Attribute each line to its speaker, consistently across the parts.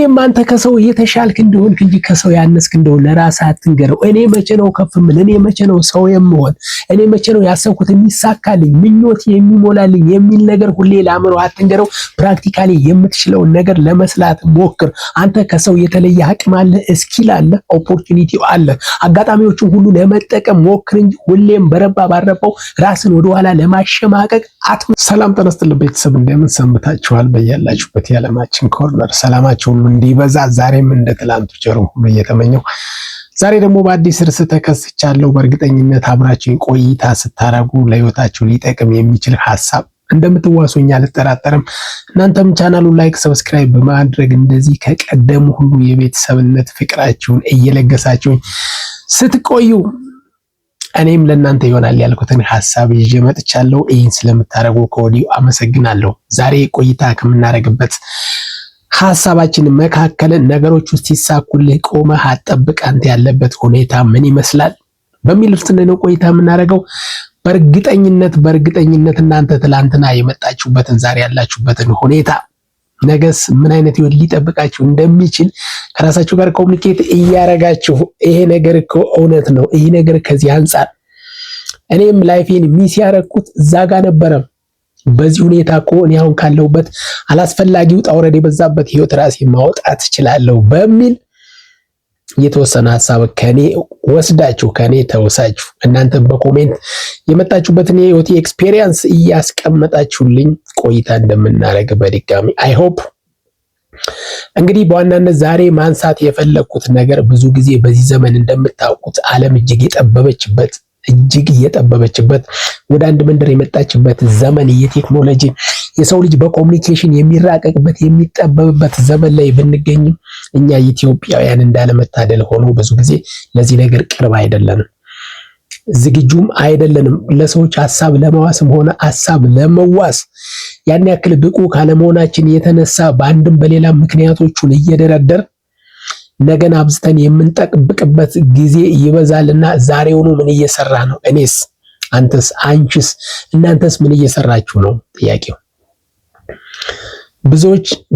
Speaker 1: ሁሌም አንተ ከሰው የተሻልክ እንደሆንክ እንጂ ከሰው ያነስክ እንደሆነ ለራስህ አትንገረው። እኔ መቼ ነው ከፍ ምን? እኔ መቼ ነው ሰው የምሆን? እኔ መቼ ነው ያሰብኩት የሚሳካልኝ ምኞት የሚሞላልኝ የሚል ነገር ሁሌ ለአእምሮ አትንገረው። ፕራክቲካሊ የምትችለውን ነገር ለመስላት ሞክር። አንተ ከሰው የተለየ አቅም አለ፣ እስኪል አለ፣ ኦፖርቹኒቲው አለ። አጋጣሚዎችን ሁሉ ለመጠቀም ሞክር እንጂ ሁሌም በረባ ባረባው ራስን ወደኋላ ለማሸማቀቅ ሰላም ተነስተል ቤተሰብ እንደምን ሰንብታችኋል? በያላችሁበት የዓለማችን ኮርነር ሰላማችሁ ሁሉ እንዲበዛ ዛሬም እንደ ትላንቱ ቸር ሁሉ እየተመኘው ዛሬ ደግሞ በአዲስ ርዕስ ተከስቻለሁ። በእርግጠኝነት አብራችሁን ቆይታ ስታረጉ ለህይወታችሁ ሊጠቅም የሚችል ሐሳብ እንደምትዋሱኝ አልጠራጠርም። እናንተም ቻናሉን ላይክ፣ ሰብስክራይብ በማድረግ እንደዚህ ከቀደሙ ሁሉ የቤተሰብነት ፍቅራችሁን እየለገሳችሁኝ ስትቆዩ እኔም ለእናንተ ይሆናል ያልኩትን ሐሳብ ይዤ መጥቻለሁ። ይህን ስለምታረጉ ከወዲሁ አመሰግናለሁ። ዛሬ ቆይታ ከምናረግበት ሐሳባችን መካከል ነገሮች ውስጥ ሲሳኩልህ ቆመህ አጠብቅ አንተ ያለበት ሁኔታ ምን ይመስላል በሚል ውስጥ ነው ቆይታ የምናረገው። በእርግጠኝነት እናንተ ትላንትና የመጣችሁበትን ዛሬ ያላችሁበትን ሁኔታ ነገስ ምን አይነት ህይወት ሊጠብቃችሁ እንደሚችል ከራሳችሁ ጋር ኮሙኒኬት እያረጋችሁ ይሄ ነገር እኮ እውነት ነው፣ ይሄ ነገር ከዚህ አንፃር እኔም ላይፌን ሚስ ያረኩት እዛ ጋር ነበረ፣ በዚህ ሁኔታ እኮ እኔ አሁን ካለሁበት አላስፈላጊው ጣውረድ የበዛበት ህይወት ራሴ ማውጣት እችላለሁ በሚል የተወሰነ ሐሳብ ከኔ ወስዳችሁ ከኔ ተውሳችሁ እናንተ በኮሜንት የመጣችሁበትን የህይወት ኤክስፒሪየንስ እያስቀመጣችሁልኝ ቆይታ እንደምናረግ በድጋሚ አይ ሆፕ። እንግዲህ በዋናነት ዛሬ ማንሳት የፈለኩት ነገር ብዙ ጊዜ በዚህ ዘመን እንደምታውቁት ዓለም እጅግ እየጠበበችበት ወደ አንድ መንደር የመጣችበት ዘመን የቴክኖሎጂ የሰው ልጅ በኮሙኒኬሽን የሚራቀቅበት የሚጠበብበት ዘመን ላይ ብንገኝም እኛ ኢትዮጵያውያን እንዳለመታደል ሆኖ ብዙ ጊዜ ለዚህ ነገር ቅርብ አይደለንም፣ ዝግጁም አይደለንም። ለሰዎች ሐሳብ ለመዋስም ሆነ ሐሳብ ለመዋስ ያን ያክል ብቁ ካለመሆናችን የተነሳ በአንድም በሌላ ምክንያቶቹን እየደረደር ነገን አብዝተን የምንጠብቅበት ጊዜ ይበዛልና ዛሬውኑ ምን እየሰራ ነው? እኔስ፣ አንተስ፣ አንቺስ፣ እናንተስ ምን እየሰራችሁ ነው? ጥያቄው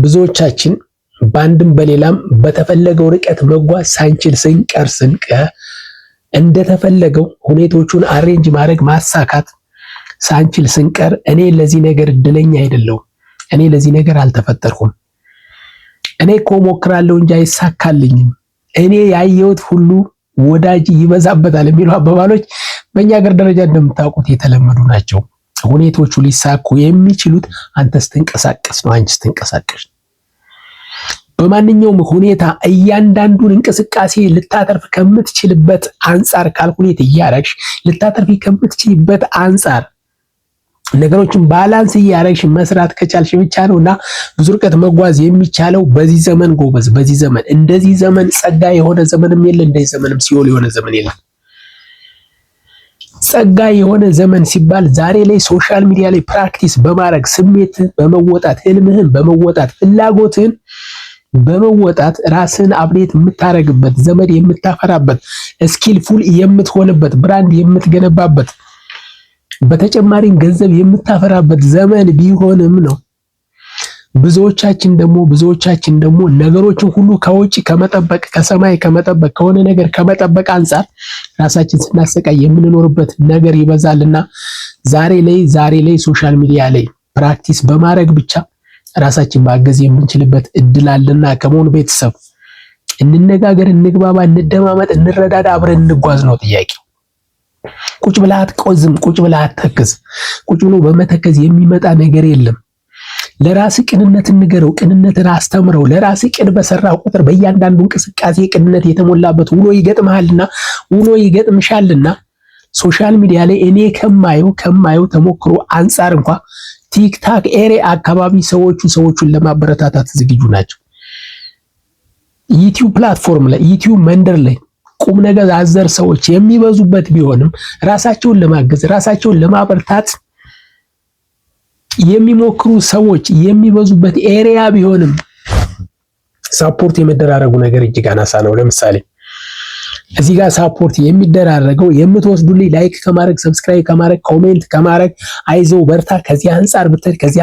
Speaker 1: ብዙዎቻችን በአንድም በሌላም በተፈለገው ርቀት መጓዝ ሳንችል ስንቀር እንደተፈለገው ሁኔታዎቹን አሬንጅ ማድረግ ማሳካት ሳንችል ስንቀር እኔ ለዚህ ነገር እድለኛ አይደለሁም፣ እኔ ለዚህ ነገር አልተፈጠርኩም፣ እኔ እኮ ሞክራለሁ እንጂ አይሳካልኝም፣ እኔ ያየሁት ሁሉ ወዳጅ ይበዛበታል የሚሉ አባባሎች በእኛ ሀገር ደረጃ እንደምታውቁት የተለመዱ ናቸው። ሁኔታዎቹ ሊሳኩ የሚችሉት አንተ ስትንቀሳቀስ ነው፣ አንቺ ስትንቀሳቀስ። በማንኛውም ሁኔታ እያንዳንዱን እንቅስቃሴ ልታተርፍ ከምትችልበት አንፃር ካልኩሌት እያረግሽ ልታተርፊ ከምትችልበት አንፃር ነገሮችን ባላንስ እያረግሽ መስራት ከቻልሽ ብቻ ነውና ብዙ ርቀት መጓዝ የሚቻለው በዚህ ዘመን ጎበዝ። በዚህ ዘመን እንደዚህ ዘመን ጸጋ የሆነ ዘመንም የለ፣ እንደዚህ ዘመንም ሲኦል የሆነ ዘመን የለ። ጸጋ የሆነ ዘመን ሲባል ዛሬ ላይ ሶሻል ሚዲያ ላይ ፕራክቲስ በማድረግ ስሜትን በመወጣት ህልምህን በመወጣት ፍላጎትን በመወጣት ራስን አፕዴት የምታረግበት ዘመድ የምታፈራበት ስኪልፉል የምትሆንበት ብራንድ የምትገነባበት በተጨማሪም ገንዘብ የምታፈራበት ዘመን ቢሆንም ነው። ብዙዎቻችን ደግሞ ነገሮችን ሁሉ ከውጭ ከመጠበቅ ከሰማይ ከመጠበቅ ከሆነ ነገር ከመጠበቅ አንፃር ራሳችን ስናሰቃይ የምንኖርበት ነገር ይበዛልና ዛሬ ላይ ሶሻል ሚዲያ ላይ ፕራክቲስ በማድረግ ብቻ ራሳችን ማገዝ የምንችልበት እድል አለና ከመሆኑ ቤተሰብ እንነጋገር፣ እንግባባ፣ እንደማመጥ፣ እንረዳዳ፣ አብረን እንጓዝ ነው ጥያቄው። ቁጭ ብለህ አትቆዝም፣ ቁጭ ብለህ አትተክዝ። ቁጭ ብሎ በመተከዝ የሚመጣ ነገር የለም። ለራስ ቅንነት ንገረው፣ ቅንነትን አስተምረው። ለራስ ቅን በሰራ ቁጥር በእያንዳንዱ እንቅስቃሴ ቅንነት የተሞላበት ውሎ ይገጥምሻልና ሶሻል ሚዲያ ላይ እኔ ከማየው ተሞክሮ አንፃር እንኳን ቲክታክ ኤሪያ አካባቢ ሰዎቹን ለማበረታታት ዝግጁ ናቸው። ዩቲዩብ ፕላትፎርም ላይ ዩቲዩብ መንደር ላይ ቁም ነገር አዘር ሰዎች የሚበዙበት ቢሆንም ራሳቸውን ለማገዝ ራሳቸውን ለማበርታት የሚሞክሩ ሰዎች የሚበዙበት ኤሪያ ቢሆንም ሳፖርት የመደራረጉ ነገር እጅግ አናሳ ነው። ለምሳሌ እዚህ ጋር ሳፖርት የሚደራረገው የምትወስዱልኝ ላይክ ከማድረግ ሰብስክራይብ ከማድረግ ኮሜንት ከማድረግ አይዞ በርታ ከዚህ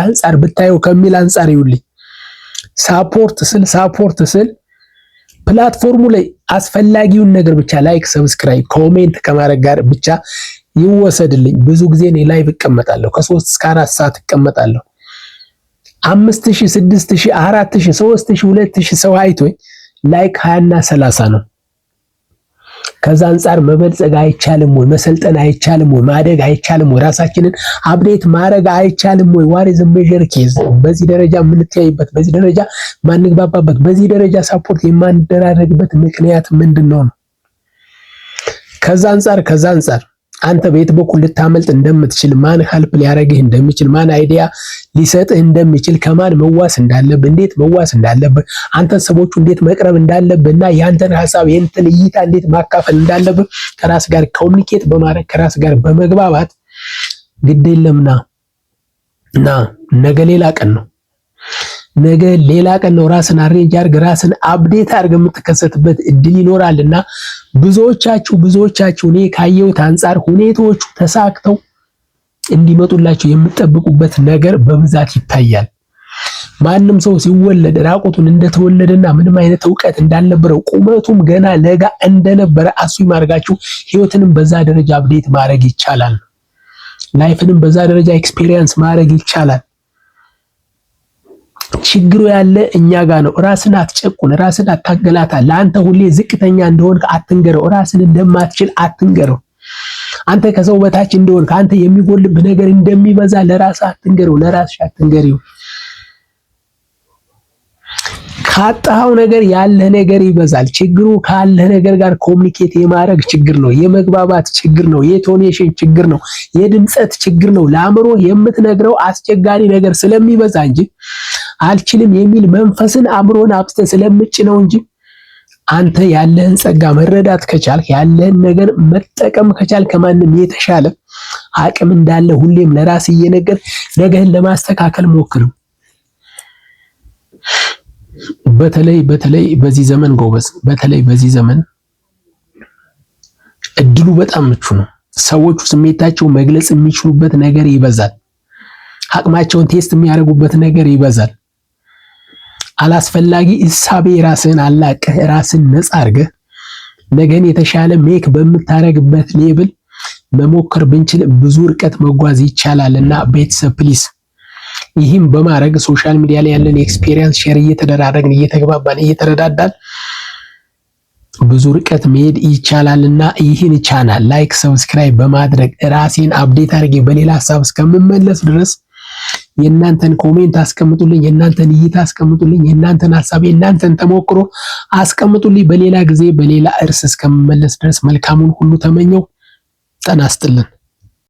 Speaker 1: አንፃር ብታየው ከሚል አንፃር ይውልኝ ሳፖርት ስል ፕላትፎርሙ ላይ አስፈላጊውን ነገር ብቻ ላይክ፣ ሰብስክራይብ፣ ኮሜንት ከማድረግ ጋር ብቻ ይወሰድልኝ። ብዙ ጊዜ እኔ ላይቭ እቀመጣለሁ፣ ከ3 እስከ 4 ሰዓት እቀመጣለሁ። 5000 6000 4000 3000 2000 ሰው አይቶኝ ላይክ 20 እና 30 ነው። ከዛ አንፃር መበልጸግ አይቻልም ወይ? መሰልጠን አይቻልም ወይ? ማደግ አይቻልም ወይ? ራሳችንን አፕዴት ማድረግ አይቻልም ወይ? ዋት ኢዝ ሜዠር ኬዝ? በዚህ ደረጃ የምንተያይበት፣ በዚህ ደረጃ ማንግባባበት፣ በዚህ ደረጃ ሳፖርት የማንደራረግበት ምክንያት ምንድነው? ከዛ አንፃር አንተ በየት በኩል ልታመልጥ እንደምትችል፣ ማን ሄልፕ ሊያደርግህ እንደሚችል፣ ማን አይዲያ ሊሰጥህ እንደሚችል፣ ከማን መዋስ እንዳለብህ፣ እንዴት መዋስ እንዳለብህ፣ አንተ ሰዎቹ እንዴት መቅረብ እንዳለብህና ያንተን ሐሳብ የእንትን እይታ እንዴት ማካፈል እንዳለብህ ከራስ ጋር ኮሙኒኬት በማድረግ ከራስ ጋር በመግባባት ግድ የለምና ነገ ሌላ ቀን ነው። ራስን አሬንጅ አድርግ፣ ራስን አፕዴት አድርግ የምትከሰትበት እድል ይኖራልና ብዙዎቻችሁ እኔ ካየሁት አንፃር ሁኔታዎቹ ተሳክተው እንዲመጡላችሁ የምትጠብቁበት ነገር በብዛት ይታያል። ማንም ሰው ሲወለድ ራቁቱን እንደተወለደና ምንም አይነት ዕውቀት እንዳልነበረው ቁመቱም ገና ለጋ እንደነበረ አስዩም አድርጋችሁ ህይወትንም በዛ ደረጃ አፕዴት ማድረግ ይቻላል። ላይፍንም በዛ ደረጃ ኤክስፒሪየንስ ማድረግ ይቻላል። ችግሩ ያለ እኛ ጋር ነው። ራስን አትጨቁን፣ ራስን አታገላታ። ለአንተ ሁሌ ዝቅተኛ እንደሆንክ አትንገረው። ራስን እንደማትችል አትንገረው። አንተ ከሰው በታች እንደሆንክ፣ አንተ የሚጎልብህ ነገር እንደሚበዛ ለራስህ አትንገረው፣ ለራስሽ አትንገሪው። ካጣኸው ነገር ያለህ ነገር ይበዛል። ችግሩ ካለህ ነገር ጋር ኮሙኒኬት የማድረግ ችግር ነው፣ የመግባባት ችግር ነው፣ የቶኔሽን ችግር ነው፣ የድምጸት ችግር ነው። ለአእምሮ የምትነግረው አስቸጋሪ ነገር ስለሚበዛ እንጂ አልችልም የሚል መንፈስን አእምሮን አብስተህ ስለምጭነው እንጂ አንተ ያለህን ጸጋ መረዳት ከቻልክ፣ ያለህን ነገር መጠቀም ከቻልክ ከማንም የተሻለ አቅም እንዳለ ሁሌም ለራስ እየነገር ነገህን ለማስተካከል ሞክር። በተለይ በዚህ ዘመን ጎበዝ፣ በተለይ በዚህ ዘመን እድሉ በጣም ምቹ ነው። ሰዎቹ ስሜታቸው መግለጽ የሚችሉበት ነገር ይበዛል። አቅማቸውን ቴስት የሚያደርጉበት ነገር ይበዛል። አላስፈላጊ እሳቤ ራስህን አላቀህ ራስን ነፃ አድርገህ ነገን የተሻለ ሜክ በምታረግበት ሌብል መሞከር ብንችል ብዙ ርቀት መጓዝ ይቻላልና ቤተሰብ ፕሊስ ይህም በማድረግ ሶሻል ሚዲያ ላይ ያለን ኤክስፒሪየንስ ሼር እየተደራረግን እየተግባባን እየተረዳዳን ብዙ ርቀት መሄድ ይቻላልና ይህን ቻናል ላይክ ሰብስክራይብ በማድረግ ራሴን አፕዴት አድርጌ በሌላ ሀሳብ እስከምመለስ ድረስ የእናንተን ኮሜንት አስቀምጡልኝ፣ የእናንተን እይታ አስቀምጡልኝ፣ የእናንተን ሀሳብ የእናንተን ተሞክሮ አስቀምጡልኝ። በሌላ ጊዜ በሌላ እርስ እስከምመለስ ድረስ መልካሙን ሁሉ ተመኘው። ጤና ይስጥልን።